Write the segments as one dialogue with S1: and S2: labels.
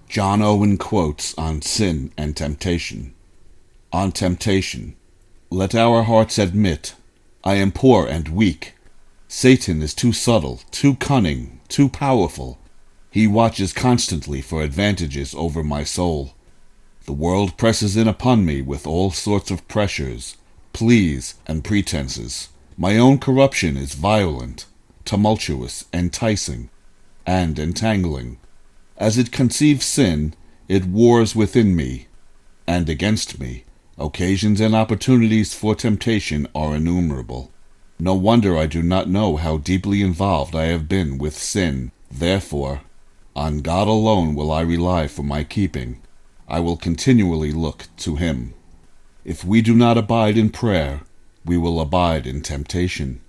S1: John Owen quotes on sin and temptation. On temptation. Let our hearts admit, I am poor and weak. Satan is too subtle, too cunning, too powerful. He watches constantly for advantages over my soul. The world presses in upon me with all sorts of pressures, pleas, and pretenses. My own corruption is violent, tumultuous, enticing, and entangling. As it conceives sin, it wars within me and against me. Occasions and opportunities for temptation are innumerable. No wonder I do not know how deeply involved I have been with sin. Therefore, on God alone will I rely for my keeping. I will continually look to him. If we do not abide in prayer, we will abide in temptation.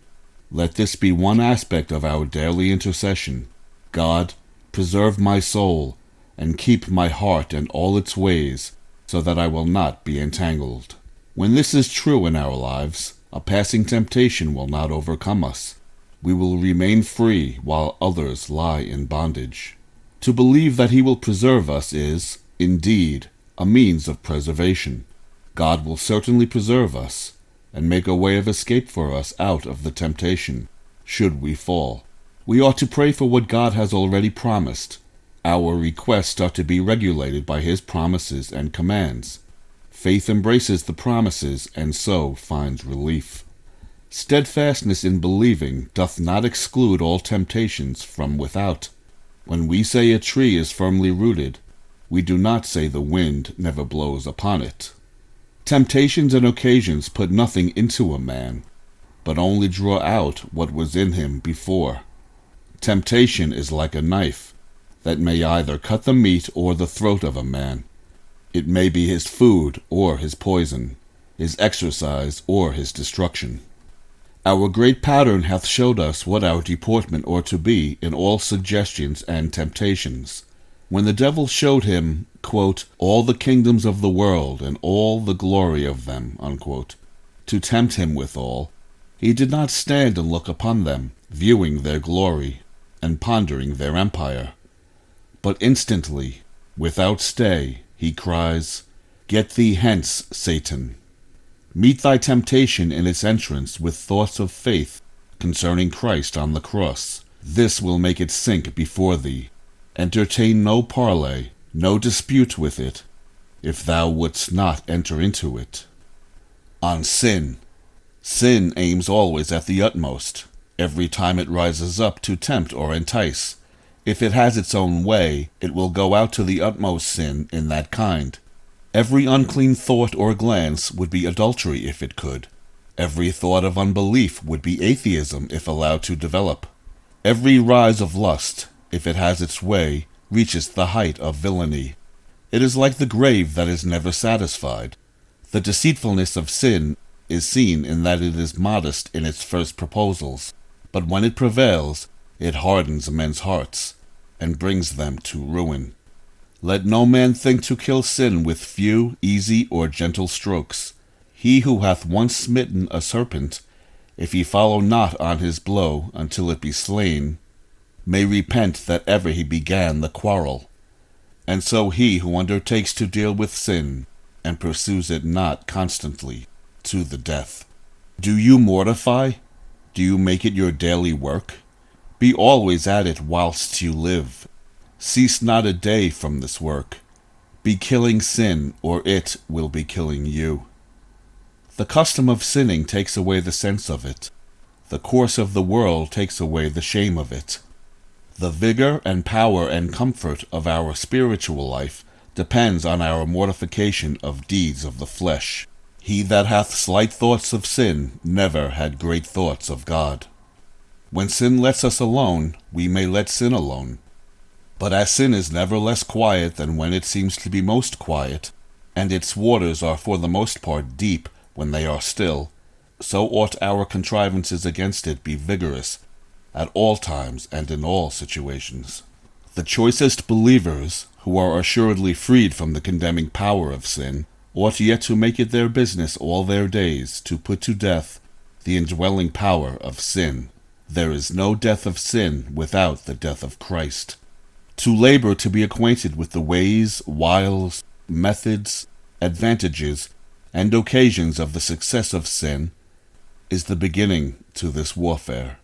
S1: Let this be one aspect of our daily intercession. God, preserve my soul, and keep my heart and all its ways, so that I will not be entangled. When this is true in our lives, a passing temptation will not overcome us. We will remain free while others lie in bondage. To believe that he will preserve us is, indeed, a means of preservation. God will certainly preserve us, and make a way of escape for us out of the temptation, should we fall. We ought to pray for what God has already promised. Our requests are to be regulated by his promises and commands. Faith embraces the promises, and so finds relief. Steadfastness in believing doth not exclude all temptations from without. When we say a tree is firmly rooted, we do not say the wind never blows upon it. Temptations and occasions put nothing into a man, but only draw out what was in him before. Temptation is like a knife, that may either cut the meat or the throat of a man. It may be his food or his poison, his exercise or his destruction. Our great pattern hath showed us what our deportment ought to be in all suggestions and temptations. When the devil showed him, quote, all the kingdoms of the world and all the glory of them, unquote, to tempt him withal, he did not stand and look upon them, viewing their glory, and pondering their empire. But instantly, without stay, he cries, Get thee hence, Satan. Meet thy temptation in its entrance with thoughts of faith concerning Christ on the cross. This will make it sink before thee. Entertain no parley, no dispute with it, if thou wouldst not enter into it. On sin. Sin aims always at the utmost, every time it rises up to tempt or entice. If it has its own way, it will go out to the utmost sin in that kind. Every unclean thought or glance would be adultery if it could. Every thought of unbelief would be atheism if allowed to develop. Every rise of lust, if it has its way, reaches the height of villainy. It is like the grave that is never satisfied. The deceitfulness of sin is seen in that it is modest in its first proposals, but when it prevails, it hardens men's hearts, and brings them to ruin. Let no man think to kill sin with few, easy, or gentle strokes. He who hath once smitten a serpent, if he follow not on his blow until it be slain, may repent that ever he began the quarrel. And so he who undertakes to deal with sin, and pursues it not constantly, to the death. Do you mortify? Do you make it your daily work? Be always at it whilst you live. Cease not a day from this work. Be killing sin, or it will be killing you. The custom of sinning takes away the sense of it. The course of the world takes away the shame of it. The vigor and power and comfort of our spiritual life depends on our mortification of deeds of the flesh. He that hath slight thoughts of sin never had great thoughts of God. When sin lets us alone, we may let sin alone. But as sin is never less quiet than when it seems to be most quiet, and its waters are for the most part deep when they are still, so ought our contrivances against it be vigorous, at all times and in all situations. The choicest believers, who are assuredly freed from the condemning power of sin, ought yet to make it their business all their days to put to death the indwelling power of sin. There is no death of sin without the death of Christ. To labor to be acquainted with the ways, wiles, methods, advantages, and occasions of the success of sin is the beginning to this warfare.